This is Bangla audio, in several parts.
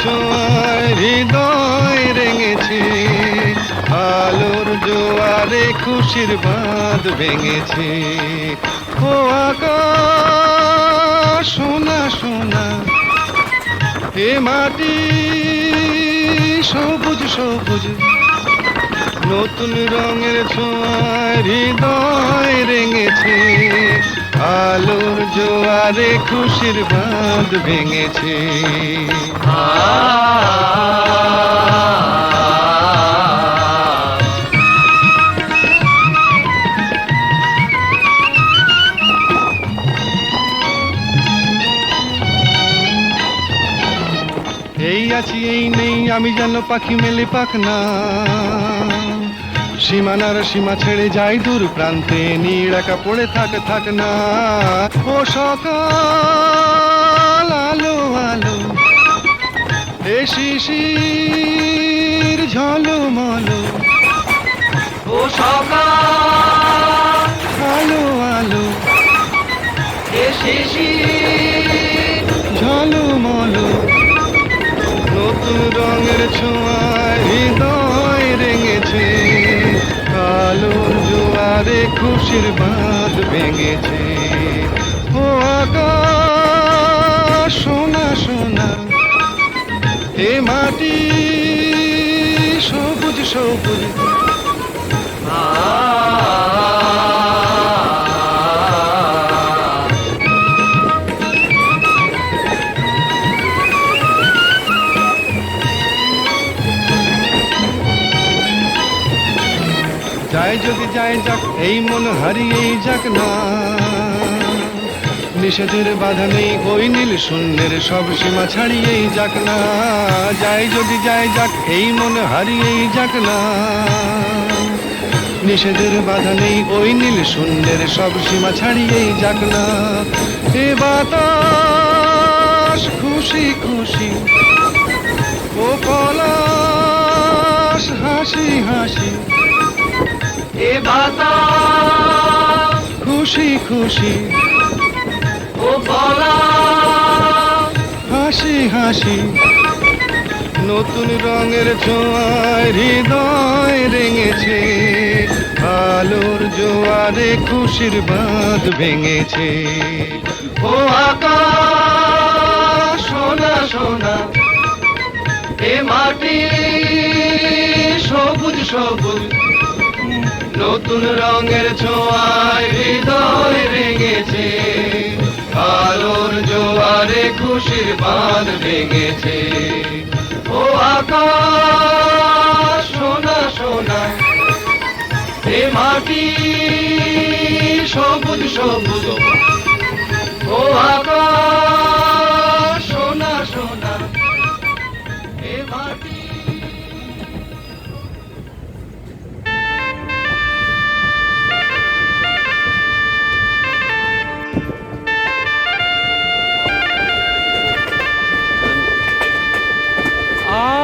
ছোঁয়ায় হৃদয় রেঙেছে, আলোর জোয়ারে খুশির বাঁধ ভেঙেছে। ও আকাশ সোনা সোনা, এ মাটি সবুজ সবুজ, নতুন রঙের ছোঁয়ায় হৃদয় রেঙেছে, আলোর জোয়ারে খুশির বাঁধ ভেঙেছে। এই আছি এই নেই আমি যেন পাখি মেলে পাখনা, সীমানার সীমা ছেড়ে যাই দূর প্রান্তে, নীড় একা পড়ে থাক না। ও সকাল আলো আলো, এ শিশির ঝলমলো, ও সকাল আলো আলো, এ শিশির ঝলমলো, নতুন রঙের ছোঁয়ায় হৃদয় রেঙেছে, আলোর জোয়ারে খুশির বাঁধ ভেঙেছে। ও আকাশ সোনা সোনা, এ মাটি সবুজ সবুজ, যায় যদি যায় যাক এই মন হারিয়েই যাক না, নিষেধের বাধা নেই ওই নীল শূন্যের সব সীমা ছাড়িয়েই যাক না। যায় যদি যায় যাক এই মন হারিয়েই যাক না, নিষেধের বাধা নেই ওই নীল শূন্যের সব সীমা ছাড়িয়েই যাক না। এ বাতাস খুশি খুশি, ও পলাশ হাসি হাসি, এ বাতাস খুশি খুশি, ও পলাশ হাসি হাসি, নতুন রঙের ছোঁয়ায় হৃদয় রেঙেছে, আলোর জোয়ারে খুশির বাঁধ ভেঙেছে। ও আকাশ সোনা সোনা, এ মাটি সবুজ সবুজ, নতুন রঙের ছোঁয়ায় হৃদয় রেঙেছে, আলোর জোয়ারে খুশির বাঁধ ভেঙেছে। ও আকাশ সোনা সোনা, এ মাটি সবুজ সবুজ, ও আকাশ সোনা সোনা, এ মাটি।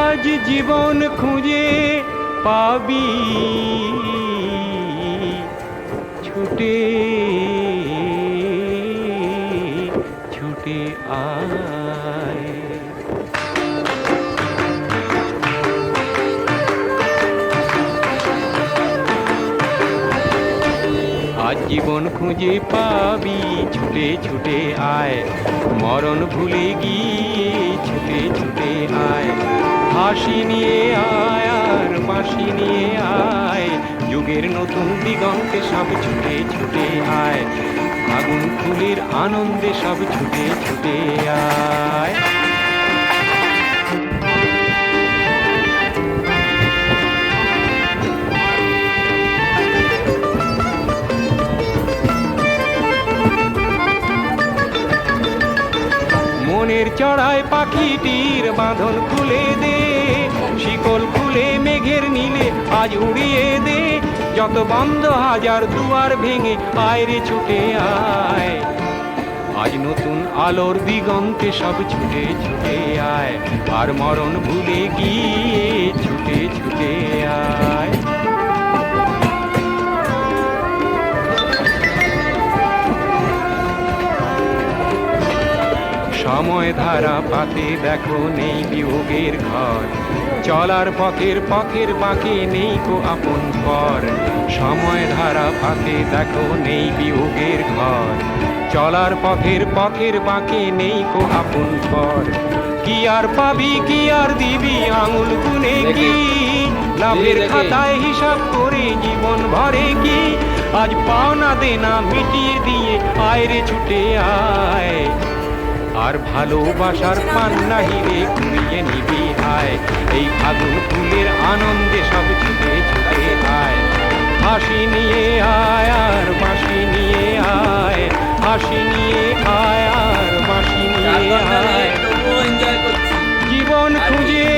আজ জীবন খুঁজে পাবি ছুটে ছুটে আয়, আজ জীবন খুঁজে পাবি ছুটে ছুটে আয়, মরণ ভুলে গিয়ে ছুটে ছুটে আয়, হাসি নিয়ে আয় আর বাঁশি নিয়ে আয়, যুগের নতুন দিগন্তে সব ছুটে ছুটে আয়, আগুন ফুলের আনন্দে সব ছুটে ছুটে আয়। মনের চড়ায় পাখিটির বাঁধন খুলে দে, শিকল খুলে মেঘের নীলে আজ উড়িয়ে দে, যত বন্ধ হাজার দুয়ার ভেঙে আয় রে ছুটে আয়, আজ নতুন আলোর দিগন্তে সব ছুটে ছুটে আয়, আর মরণ ভুলে গিয়ে ছুটে ছুটে আয়। সময় সময় ধারা পাতে দেখো নেই বিয়োগের ঘর, চলার পথের পথের বাঁকে নেই কো আপন পর। সময় ধারা পাতে দেখো নেই বিয়োগের ঘর, চলার পথের পথের বাঁকে নেই কো আপন পর। কি আর পাবি কি আর দিবি আঙুল গুনে কি, লাভের খাতায় হিসাব করে জীবন ভরে কি। আজ পাওনা দেনা মিটিয়ে দিয়ে আয় রে ছুটে আয়, আর ভালোবাসার পান্না হিরে কুড়িয়ে নিবি আয়। এই ফাগুন ফুলের আনন্দে সব ছুটে ছুটে আয়, হাসি নিয়ে আয় আর বাঁশি নিয়ে আয়, হাসি নিয়ে আয় আর বাঁশি নিয়ে আয়। জীবন খুঁজে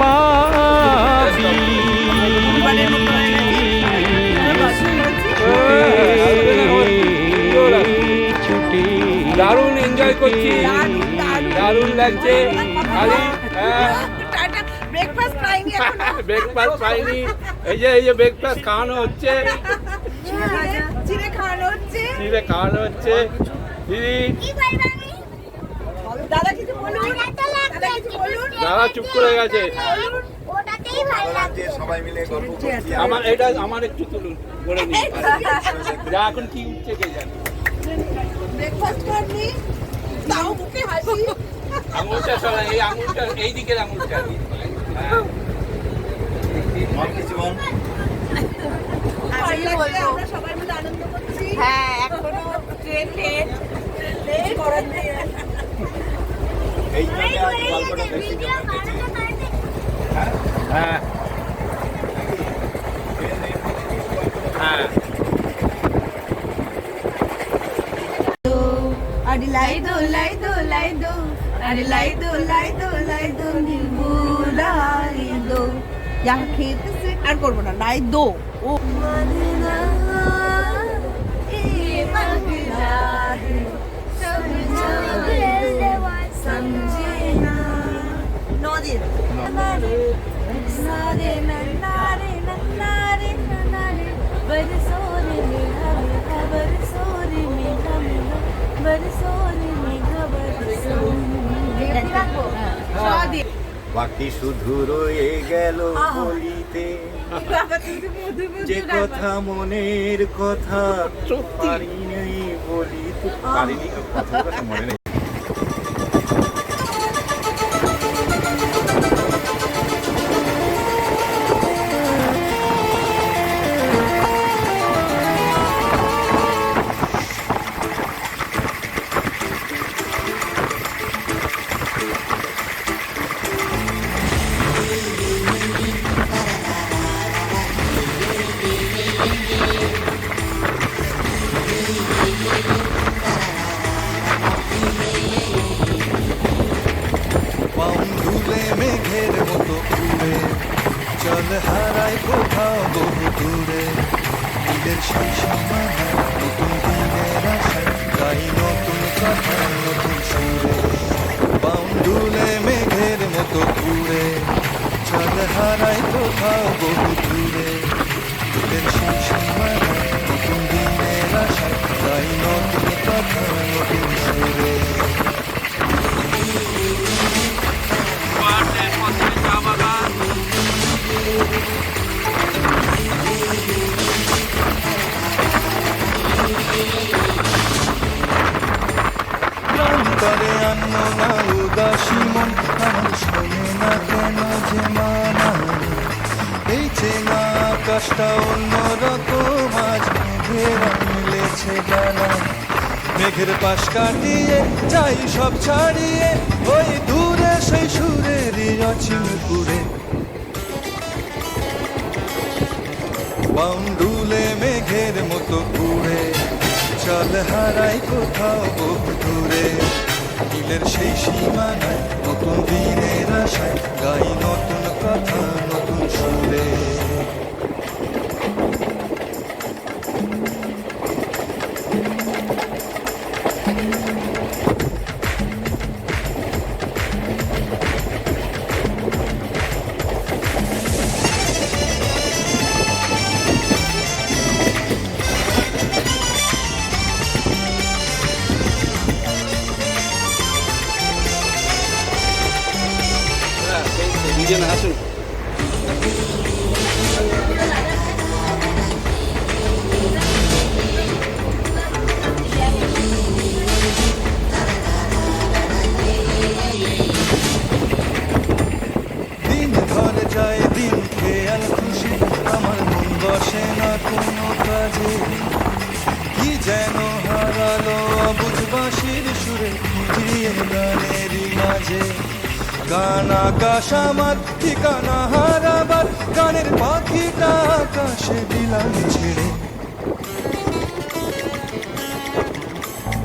পাবি ছুটে দারুণ এনজয় করছি, দারুণ লাগছে। খালি ব্রেকফাস্ট পাইনি এখনো। ব্রেকফাস্ট পাইনি, এই যে ব্রেকফাস্ট খাওয়ানো হচ্ছে, চিড়ে খাওয়ানো হচ্ছে। চিড়ে খাওয়ানো হচ্ছে। দিদি দাদা কিছু বলুন, দাদা কিছু বলুন। দাদা চুপ করে গেছে। সবাই মিলে গল্প করছি। আমার একটু তুলুন বলে নিন, যা এখন কি উঠছে কে জানে। ব্রেকফাস্ট করনি তাও মুখে হাসি। আঙুলটা সরাই, এই আঙুলটা এই দিকের আঙুলটা। হ্যাঁ। বল কিছু বল। ভালো লাগছে, আমরা সবাই মিলে আনন্দ করছি। হ্যাঁ, এখনো ট্রেন লেট করার নেই। এই জন্য আজ গল্পটা বেশি জমেছে। হ্যাঁ হ্যাঁ আরে লাই দো লাই দো লাই দো, আরে লাই দो লাই दो লাই दो दिल बुलाई दो, यहाँ खेत से আর করব না লাই দো। ও মদিনা এ মদিনা সব समझे ना নদীর নারে নারে নারে নারে নারে বরসোরে মেঘা মেঘা বরসোরে মেঘা মেঘা বরসোরে মেঘা বরসোরে। বাকি শুধু রয়ে গেল বলিতে যে কথা মনের কথা, পারিনি বলিতে পারিনি, কথার কথা মনে নেই। ধুলে মেঘের মতো উড়ে চল হারাই কোথাও বহু দূরে, দিলের সেই সীমানা নতুন দিনের আশা, গাই নতুন কথা নতুন সুরে। ধুলে মেঘের মতো উড়ে চল হারাই কোথাও বহু দূরে, দিলের সেই সীমানা নতুন দিনের আশা, গাই নতুন কথা নতুন সুরে। তরে আন্ন না উদাসী মন, আমার শোনে না কেন যে মানা। এই চেনা আকাশটা অন্যরকম, আজ মেঘের মিলেছে ডানা। মেঘের পাশ কাটিয়ে যাই সব ছাড়িয়ে, ওই দূরে সেই সুরেরই অচিন পুরে। বাউন্ডুলে মেঘের মতো ঘুরে চল হারাই কোথাও বহু দূরে, দিলের সেই সীমানায় নতুন দিনের আশায়, গাই নতুন কথা নতুন সুরে। কোনো কাজে কি যেন হারালো অবুঝ বাঁশির সুরে ফিরিয়ে গানেরই মাঝে গান আকাশ আমার ঠিকানা হারাবার গানের পাখিটা আকাশে দিলাম ছেড়ে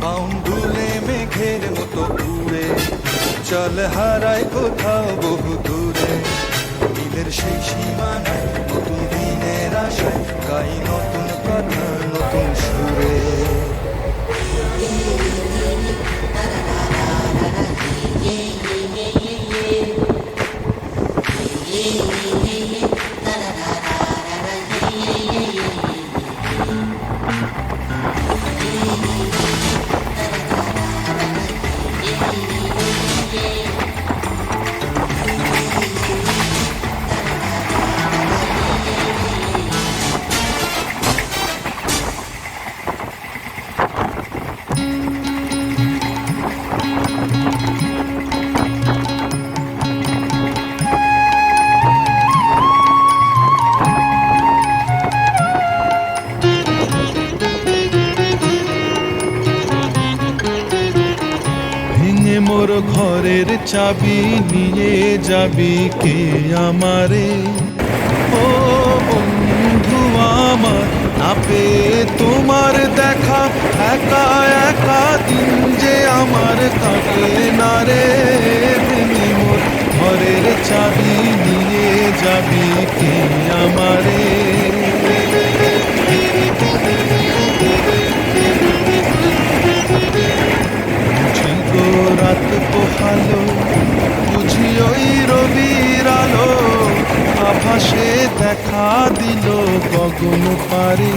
বাউন্ডুলে মেঘের মতো উড়ে চল হারায় কোথাও বহু দূরে নীলের সেই সীমানায় নতুন দিনের আশায় গাই নতুন কথা নতুন সুরে ভেঙে মোর ঘরের চাবি নিয়ে যাবি কে আমারে ও বন্ধু আমার না পেয়ে তোমার দেখা একা একা দিন যে আমার কাটে না রে ভেঙে মোর ঘরের চাবি নিয়ে যাবি কে আমারে রাত পোহালো বুঝি ওই রবির আলো আভাসে দেখা দিল গগন পারে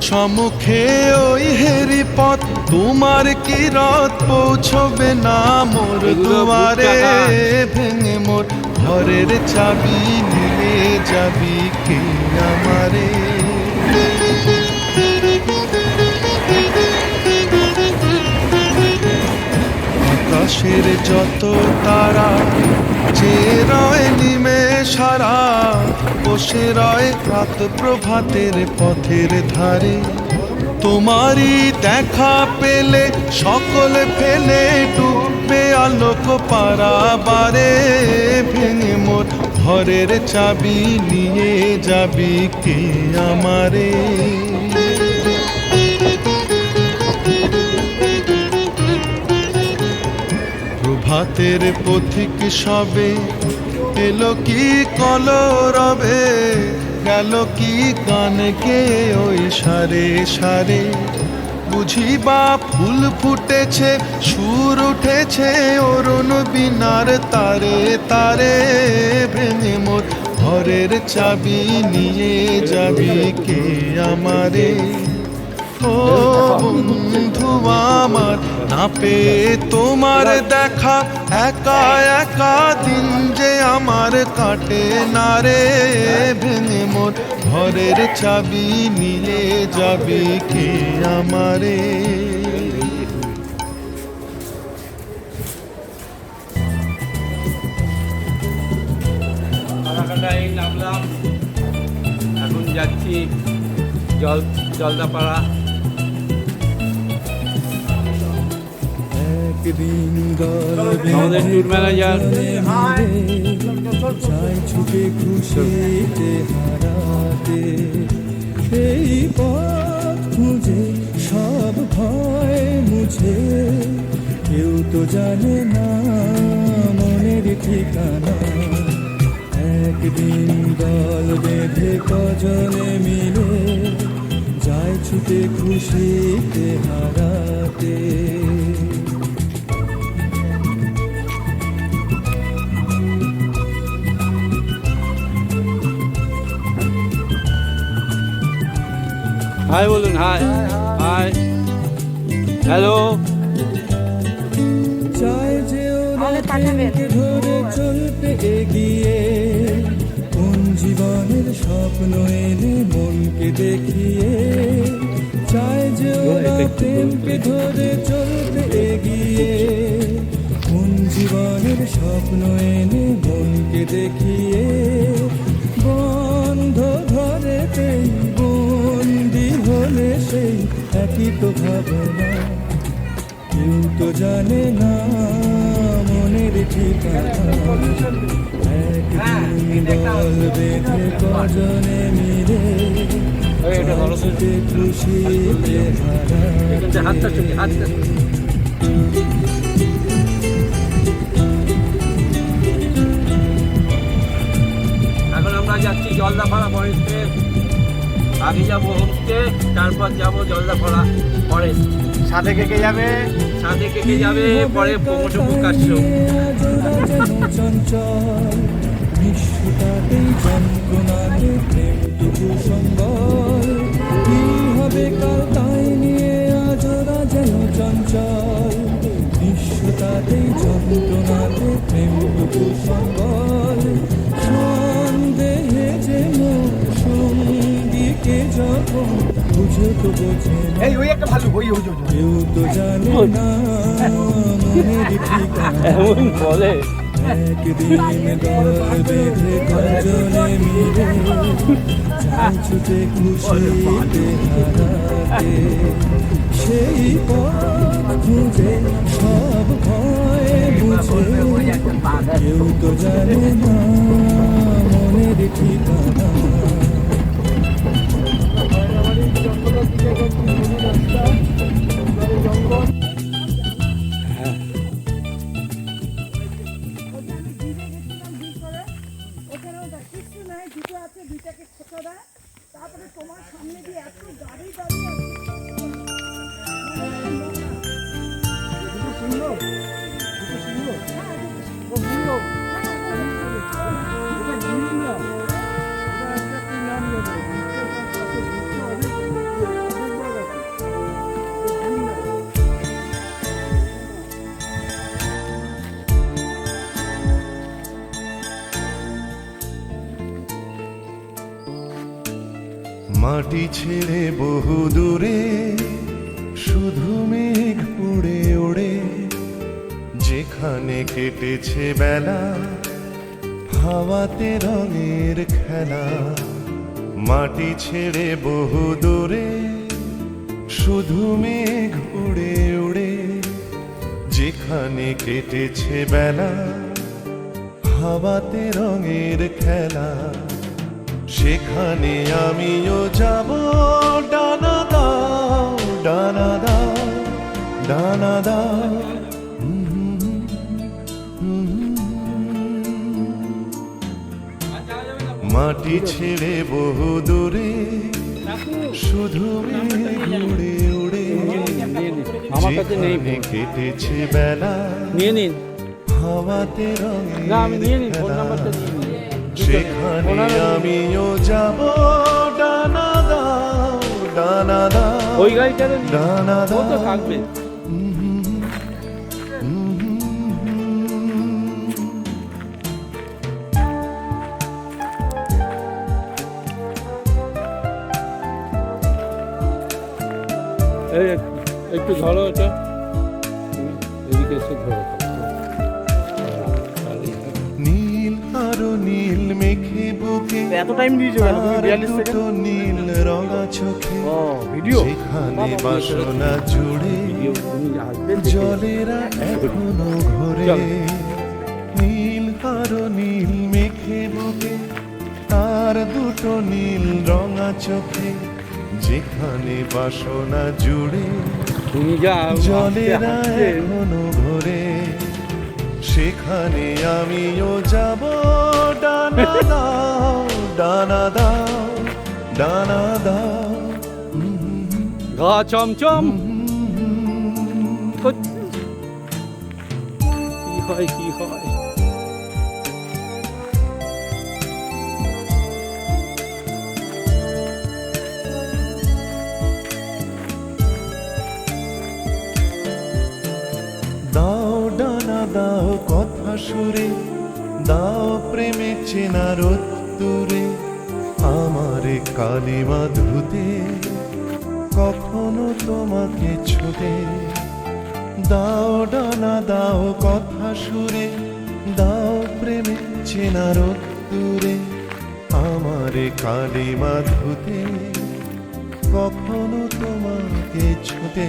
সম্মুখে ওই হেরি পথ তোমার কি রথ পৌঁছবে না মোর দুয়ারে ভেঙে মোর ঘরের চাবি নিয়ে যাবি কে আমারে আকাশের যত তারা যে রয় নিমে সারা বসে রয় রাত প্রভাতের পথের ধারে তোমারই দেখা পেলে সকলে ফেলে ডুববে আলোক পারাবারে ভেঙে মোর ঘরের চাবি নিয়ে যাবি কে আমারে প্রভাতের পথিক সবে এলো কি কলরবে গেল কি গান গে ওই সারে সারে বুঝি বা ফুল ফুটেছে সুর উঠেছে অরুণ বিনার তারে তারে ভেঙে মোর ঘরের চাবি নিয়ে যাবি কে আমারে ও বন্ধু আমার না পেয়ে তোমার দেখা একা একা দিন যে আমার কাটে না রে ভেঙে মোর ঘরের চাবি নিয়ে যাবি কে আমারে ফালাকাটায় নামলাম, এখন যাচ্ছি জলদাপাড়া। আমাদের ট্যুর ম্যানেজার ছুটে খুশিতে হারাতে সেই পথ খুঁজে সব ভয় মুছে কেউ তো জানে না মনের ঠিকানা একদিন দল বেঁধে কজনে মিলে যায় ছুটে খুশিতে হারাতে হাই বলুন, হাই হাই হ্যালো। চাই যে ওরা প্রেমকে ধরে চলতে এগিয়ে কোন জীবনের স্বপ্ন এনে মনকে দেখিয়ে চাই যে ওরা প্রেমকে ধরে চলতে এগিয়ে কোন জীবনের স্বপ্ন এনে মনকে দেখিয়ে বন্ধ ধরেতেই সেই একই তো ভাবনা, কেউ তো জানে না মনের ঠিকানা। একদিন দল বেঁধে কজনে মিলে হাসতে খুশিতে হারাতে। এখন আমরা যাচ্ছি জলদাপাড়া ফরেস্টে, আগে যাবো হোমস্টে, তারপর যাবো জলদাপাড়া ফরেস্ট। সাথে কে কে যাবে? সাথে কে কে যাবে পরে প্রমোশন কাশ্য। চঞ্চল বিশ্বটাতেই যন্ত্রণাতে প্রেমটুকু সম্বল, কি হবে কাল তাই নিয়ে আজ ওরা যেন চঞ্চল। বিশ্বটাতেই যন্ত্রণাতে প্রেমটুকু সম্বল, সন্দেহে যেন সঙ্গীকে যখন বুঝে তো বোঝে না। এই ওই একটা ভালো ওই ওই ওই। কেউ তো জানে না মনের ঠিকানা। এমন বলে একদিন দল বেঁধে কজনে মিলে যায় ছুটে খুশিতে হারাতে। সেই পথ খুঁজে সব ভয় বুঝে, কেউ তো জানে না মনের ঠিকানা। তারপরে তোমার সামনে দিয়ে এত গাড়ি দাঁড়িয়ে মাটি ছেড়ে বহু দূরে শুধু মেঘ উড়ে ওড়ে, যেখানে কেটেছে বেলা হাওয়াতে রঙের খেলা। মাটি ছেড়ে বহু দূরে শুধু মেঘ উড়ে ওড়ে, যেখানে কেটেছে বেলা হাওয়াতে রঙের খেলা। সেখানে আমিও যাব, ডানা দাও ডানা দাও ডানা দাও। মাটি ছেড়ে বহু দূরে শুধু মেঘ উড়ে উড়ে, আমার কাছে নেই যেখানে কেটেছে বেলা নিয়ে নিন। হাওয়াতে না আমি নিয়ে নিন, রঙের ফোন খেলা। নাম্বারটা নিয়ে নিন। সেখানে আমিও যাব, ডানা দাও ডানা দাও ওই গাড়িটারে ডানা ও তো দাও। থাকবে। এই একটু ধরো এটা, এদিকে এসে ধরো। নীল আরো নীল মেঘে বুকে এত টাইম দিয়েছো কেন তুমি? আর 42 দুটো সেকেন্ড। নীল রঙা চোখে, ও ভিডিও। যেখানে বাসনা জুড়ে ভিডিও তুমি আসবে জলেরা এখনো ঘরে। চল। নীল আরো নীল মেঘে বুকে আর দুটো নীল রঙা চোখে, যেখানে বাসনা জুড়ে তুমি যা জলেরা এখনো ঘরে। সেখানে আমিও যাব, ডানা দাও ডানা দাও ডানা দাও। গা চমচম কি হয় কি হয়। দাও ডানা দাও কথা সুরে, দাও প্রেমে চেনা রোদ্দুরে, আমারে কালিমা ধুতে কখনো তোমাকে ছুতে। দাও ডানা দাও কথা সুরে, দাও প্রেমে চেনা রোদ্দুরে, আমারে কালিমা ধুতে কখনো তোমাকে ছুতে,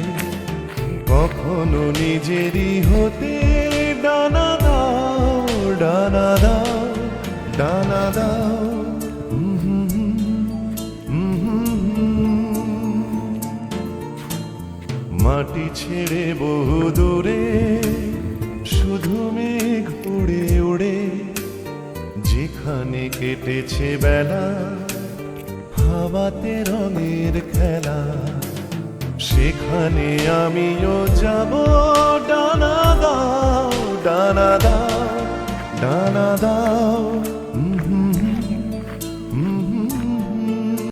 কখনো নিজেরই হতে ডানা দাও, ডানা দাও, ডানা দাও। মাটি ছেড়ে বহু দূরে শুধু মেঘ উড়ে উড়ে, যেখানে কেটেছে বেলা হাওয়াতে রঙের খেলা, সেখানে আমিও যাব। ডানা দাও, ডানা দাও, ডানা দাও।